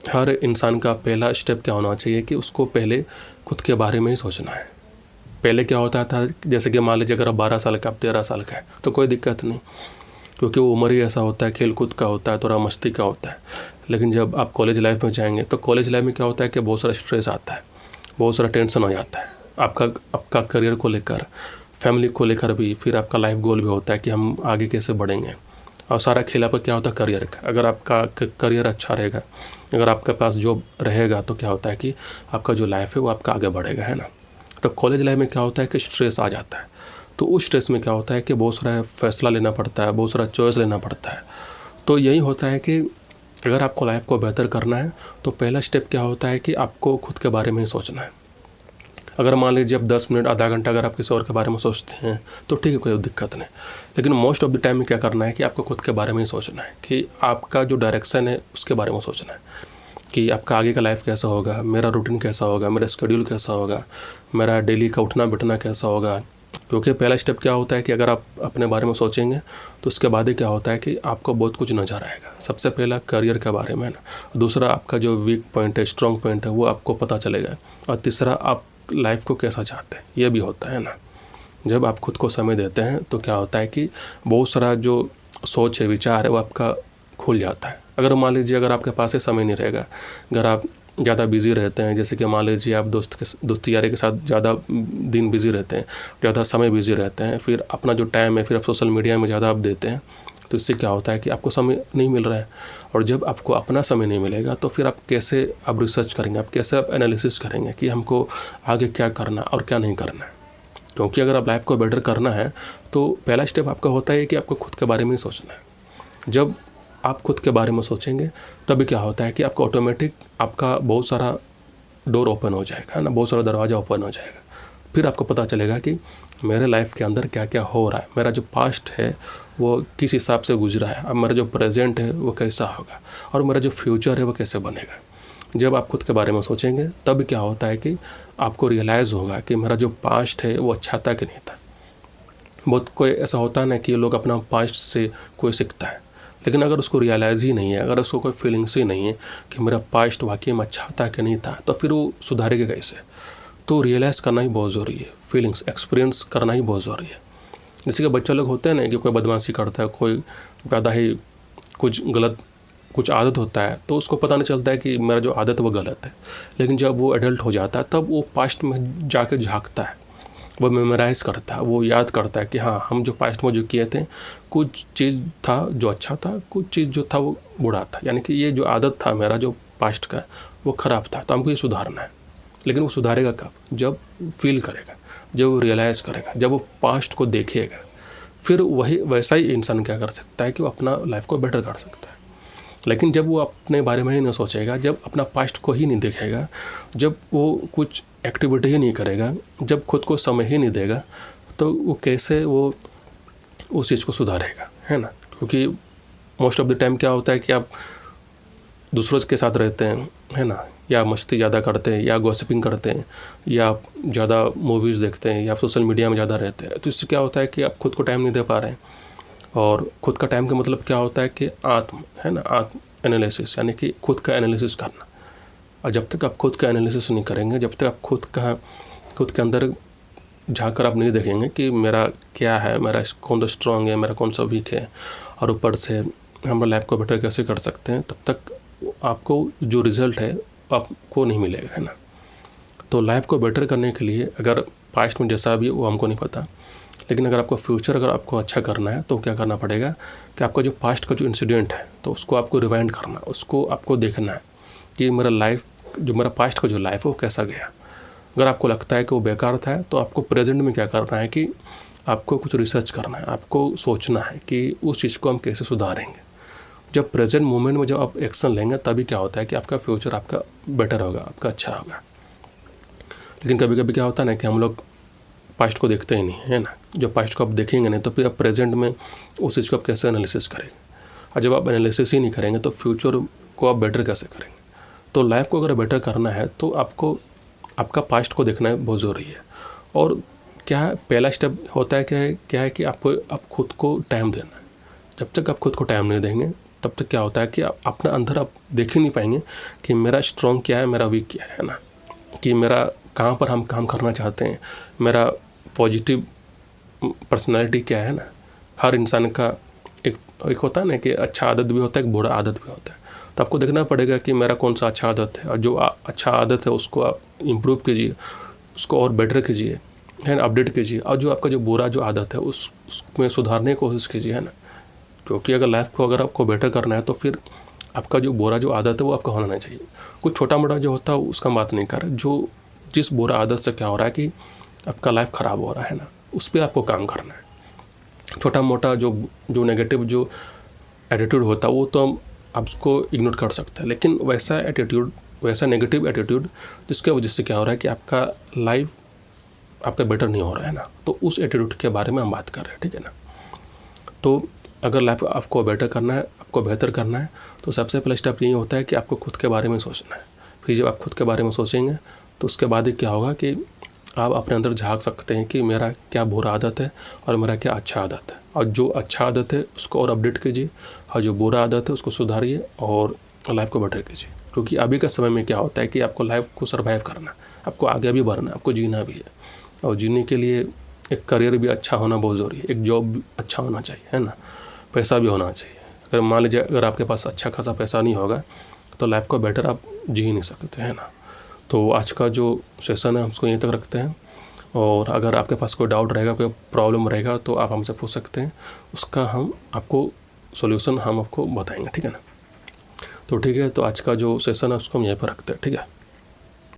हर इंसान का पहला स्टेप क्या होना चाहिए कि उसको पहले खुद के बारे में ही सोचना है। पहले क्या होता था, जैसे कि मान लीजिए अगर आप 12 साल का, आप 13 साल का है तो कोई दिक्कत नहीं, क्योंकि वो उम्र ही ऐसा होता है, खेल कूद का होता है, थोड़ा मस्ती का होता है। लेकिन जब आप कॉलेज लाइफ में जाएंगे तो कॉलेज लाइफ में क्या होता है कि बहुत सारा स्ट्रेस आता है, बहुत सारा टेंशन हो जाता है आपका करियर को लेकर, फैमिली को लेकर भी, फिर आपका लाइफ गोल भी होता है कि हम आगे कैसे बढ़ेंगे। और सारा खेला पर क्या होता है करियर का। अगर आपका करियर अच्छा रहेगा, अगर आपके पास जॉब रहेगा तो क्या होता है कि आपका जो लाइफ है वो आपका आगे बढ़ेगा, है ना। तो कॉलेज लाइफ में क्या होता है कि स्ट्रेस आ जाता है। तो उस स्ट्रेस में क्या होता है कि बहुत सारा फैसला लेना पड़ता है, बहुत सारा चॉइस लेना पड़ता है। तो यही होता है कि अगर आपको लाइफ को बेहतर करना है तो पहला स्टेप क्या होता है कि आपको खुद के बारे में ही सोचना है। अगर मान लीजिए आप 10 मिनट, आधा घंटा अगर आप किसी और के बारे में सोचते हैं तो ठीक है, कोई दिक्कत नहीं। लेकिन मोस्ट ऑफ द टाइम में क्या करना है कि आपको खुद के बारे में ही सोचना है, कि आपका जो डायरेक्शन है उसके बारे में सोचना है, कि आपका आगे का लाइफ कैसा होगा, मेरा रूटीन कैसा होगा, मेरा शेड्यूल कैसा होगा, मेरा डेली का उठना बैठना कैसा होगा। क्योंकि पहला स्टेप क्या होता है कि अगर आप अपने बारे में सोचेंगे तो उसके बाद ही क्या होता है कि आपको बहुत कुछ नज़र आएगा। सबसे पहला करियर के बारे में ना, दूसरा आपका जो वीक पॉइंट है, स्ट्रॉन्ग पॉइंट है, वो आपको पता चलेगा, और तीसरा आप लाइफ को कैसा चाहते हैं ये भी होता है ना। जब आप खुद को समय देते हैं तो क्या होता है कि बहुत सारा जो सोच है, विचार है, वो आपका खुल जाता है। अगर मान लीजिए अगर आपके पास ये समय नहीं रहेगा, अगर आप ज़्यादा बिज़ी रहते हैं, जैसे कि मान लीजिए आप दोस्ती यारी के साथ ज़्यादा दिन बिज़ी रहते हैं, ज़्यादा समय बिज़ी रहते हैं, फिर अपना जो टाइम है फिर आप सोशल मीडिया में ज़्यादा आप देते हैं, तो इससे क्या होता है कि आपको समय नहीं मिल रहा है। और जब आपको अपना समय नहीं मिलेगा तो फिर आप कैसे आप रिसर्च करेंगे, आप कैसे आप एनालिसिस करेंगे कि हमको आगे क्या करना और क्या नहीं करना है। क्योंकि अगर आप लाइफ को बेटर करना है तो पहला स्टेप आपका होता है कि आपको खुद के बारे में ही सोचना है। जब आप खुद के बारे में सोचेंगे तभी क्या होता है कि आपका ऑटोमेटिक आपका बहुत सारा डोर ओपन हो जाएगा, है ना, बहुत सारा दरवाज़ा ओपन हो जाएगा। फिर आपको पता चलेगा कि मेरे लाइफ के अंदर क्या क्या हो रहा है, मेरा जो पास्ट है वो किस हिसाब से गुजरा है, अब मेरा जो प्रेजेंट है वो कैसा होगा, और मेरा जो फ्यूचर है वो कैसे बनेगा। जब आप खुद के बारे में सोचेंगे तब क्या होता है कि आपको रियलाइज़ होगा कि मेरा जो पास्ट है वो अच्छा था कि नहीं था। बहुत कोई ऐसा होता है ना कि लोग अपना पास्ट से कोई सीखता है, लेकिन अगर उसको रियलाइज़ ही नहीं है, अगर उसको कोई फीलिंग्स ही नहीं है कि मेरा पास्ट वाकई में अच्छा था कि नहीं था, तो फिर वो सुधारेगा कैसे। तो रियलाइज़ करना ही बहुत ज़रूरी है, फीलिंग्स एक्सपीरियंस करना ही बहुत ज़रूरी है। जैसे कि बच्चा लोग होते हैं ना कि कोई बदमाशी करता है, कोई ज़्यादा ही कुछ गलत कुछ आदत होता है, तो उसको पता नहीं चलता है कि मेरा जो आदत वो गलत है। लेकिन जब वो एडल्ट हो जाता है तब वो पास्ट में जाके झांकता है, वो मेमोराइज़ करता है, वो याद करता है कि हाँ, हम जो पास्ट में जो किए थे, कुछ चीज़ था जो अच्छा था, कुछ चीज़ जो था वो बुरा था। यानी कि ये जो आदत था मेरा जो पास्ट का, वो ख़राब था, तो हमको ये सुधारना है। लेकिन वो सुधारेगा कब? जब फील करेगा, जब वो रियलाइज़ करेगा, जब वो पास्ट को देखेगा, फिर वही वैसा ही इंसान क्या कर सकता है कि वो अपना लाइफ को बेटर कर सकता है। लेकिन जब वो अपने बारे में ही नहीं सोचेगा, जब अपना पास्ट को ही नहीं देखेगा, जब वो कुछ एक्टिविटी ही नहीं करेगा, जब खुद को समय ही नहीं देगा, तो वो कैसे वो उस चीज़ को सुधारेगा, है ना। क्योंकि मोस्ट ऑफ द टाइम क्या होता है कि आप दूसरों के साथ रहते हैं, है ना, या मस्ती ज़्यादा करते हैं, या गॉसिपिंग करते हैं, या आप ज़्यादा मूवीज़ देखते हैं, या सोशल मीडिया में ज़्यादा रहते हैं, तो इससे क्या होता है कि आप खुद को टाइम नहीं दे पा रहे हैं। और खुद का टाइम का मतलब क्या होता है कि आत्म, है ना, आत्म एनालिसिस, यानी कि खुद का एनालिसिस करना। और जब तक आप खुद का एनालिसिस नहीं करेंगे, जब तक आप खुद के अंदर झाँक कर आप नहीं देखेंगे कि मेरा क्या है, मेरा कौन सा स्ट्रॉन्ग है, मेरा कौन सा वीक है, और ऊपर से हम लाइफ को बेटर कैसे कर सकते हैं, तब तक आपको जो रिज़ल्ट है आपको नहीं मिलेगा, है ना। तो लाइफ को बेटर करने के लिए अगर पास्ट में जैसा भी वो हमको नहीं पता, लेकिन अगर आपको फ्यूचर अगर आपको अच्छा करना है तो क्या करना पड़ेगा कि आपका जो पास्ट का जो इंसिडेंट है तो उसको आपको रिवाइंड करना, उसको आपको देखना है कि मेरा लाइफ, जो मेरा पास्ट का जो लाइफ है वो कैसा गया। अगर आपको लगता है कि वो बेकार था तो आपको प्रेजेंट में क्या करना है कि आपको कुछ रिसर्च करना है, आपको सोचना है कि उस चीज़ को हम कैसे सुधारेंगे। जब प्रेजेंट मोमेंट में जब आप एक्शन लेंगे तभी क्या होता है कि आपका फ्यूचर आपका बेटर होगा, आपका अच्छा होगा। लेकिन कभी कभी क्या होता है ना कि हम लोग पास्ट को देखते ही नहीं, है ना। जब पास्ट को आप देखेंगे नहीं तो फिर आप प्रेजेंट में उस चीज़ को आप कैसे एनालिसिस करेंगे, और जब आप एनालिसिस ही नहीं करेंगे तो फ्यूचर को आप बेटर कैसे करेंगे। तो लाइफ को अगर बेटर करना है तो आपको आपका पास्ट को देखना है बहुत ज़रूरी है। और क्या है, पहला स्टेप होता है क्या है कि आपको आप खुद को टाइम देना है। जब तक आप खुद को टाइम नहीं देंगे तब तक क्या होता है कि आप अपने अंदर आप देख ही नहीं पाएंगे कि मेरा स्ट्रॉन्ग क्या है, मेरा वीक क्या है ना, कि मेरा कहाँ पर हम काम करना चाहते हैं, मेरा पॉजिटिव पर्सनालिटी क्या है ना। हर इंसान का एक होता है ना कि अच्छा आदत भी होता है, एक बुरा आदत भी होता है। तो आपको देखना पड़ेगा कि मेरा कौन सा अच्छा आदत है, और जो अच्छा आदत है उसको आप इम्प्रूव कीजिए, उसको और बेटर कीजिए, है ना, अपडेट कीजिए। और जो आपका जो बुरा जो आदत है उसमें सुधारने की कोशिश कीजिए, है ना। क्योंकि अगर लाइफ को अगर आपको बेटर करना है तो फिर आपका जो बुरा जो आदत है वो आपका होना नहीं चाहिए। कुछ छोटा मोटा जो होता है उसका बात नहीं कर रहा, जो जिस बुरा आदत से क्या हो रहा है कि आपका लाइफ ख़राब हो रहा है ना, उस पर आपको काम करना है। छोटा मोटा जो नेगेटिव जो एटीट्यूड होता है वो तो आप उसको इग्नोर कर सकते हैं, लेकिन वैसा एटीट्यूड, वैसा नेगेटिव एटीट्यूड जिसके वजह से क्या हो रहा है कि आपका लाइफ आपका बेटर नहीं हो रहा है ना, तो उस एटीट्यूड के बारे में हम बात कर रहे हैं, ठीक है ना। तो अगर लाइफ आपको बेटर करना है, आपको बेहतर करना है, तो सबसे पहले स्टेप यही होता है कि आपको खुद के बारे में सोचना है। फिर जब आप खुद के बारे में सोचेंगे तो उसके बाद ही क्या होगा कि आप अपने अंदर झांक सकते हैं कि मेरा क्या बुरा आदत है और मेरा क्या अच्छा आदत है, और जो अच्छा आदत है उसको और अपडेट कीजिए, और जो बुरा आदत है उसको सुधारिए और लाइफ को बेटर कीजिए। क्योंकि अभी का समय में क्या होता है कि आपको लाइफ को सर्वाइव करना है, आपको आगे भी बढ़ना है, आपको जीना भी है, और जीने के लिए एक करियर भी अच्छा होना बहुत ज़रूरी है, एक जॉब भी अच्छा होना चाहिए, है ना, पैसा भी होना चाहिए। अगर मान लीजिए अगर आपके पास अच्छा खासा पैसा नहीं होगा तो लाइफ को बेटर आप जी ही नहीं सकते, है ना। तो आज का जो सेशन है हम उसको यहीं तक रखते हैं, और अगर आपके पास कोई डाउट रहेगा, कोई प्रॉब्लम रहेगा तो आप हमसे पूछ सकते हैं, उसका हम आपको सॉल्यूशन हम आपको बताएंगे, ठीक है ना। तो ठीक है, तो आज का जो सेशन है उसको हम यहीं पर रखते हैं, ठीक है।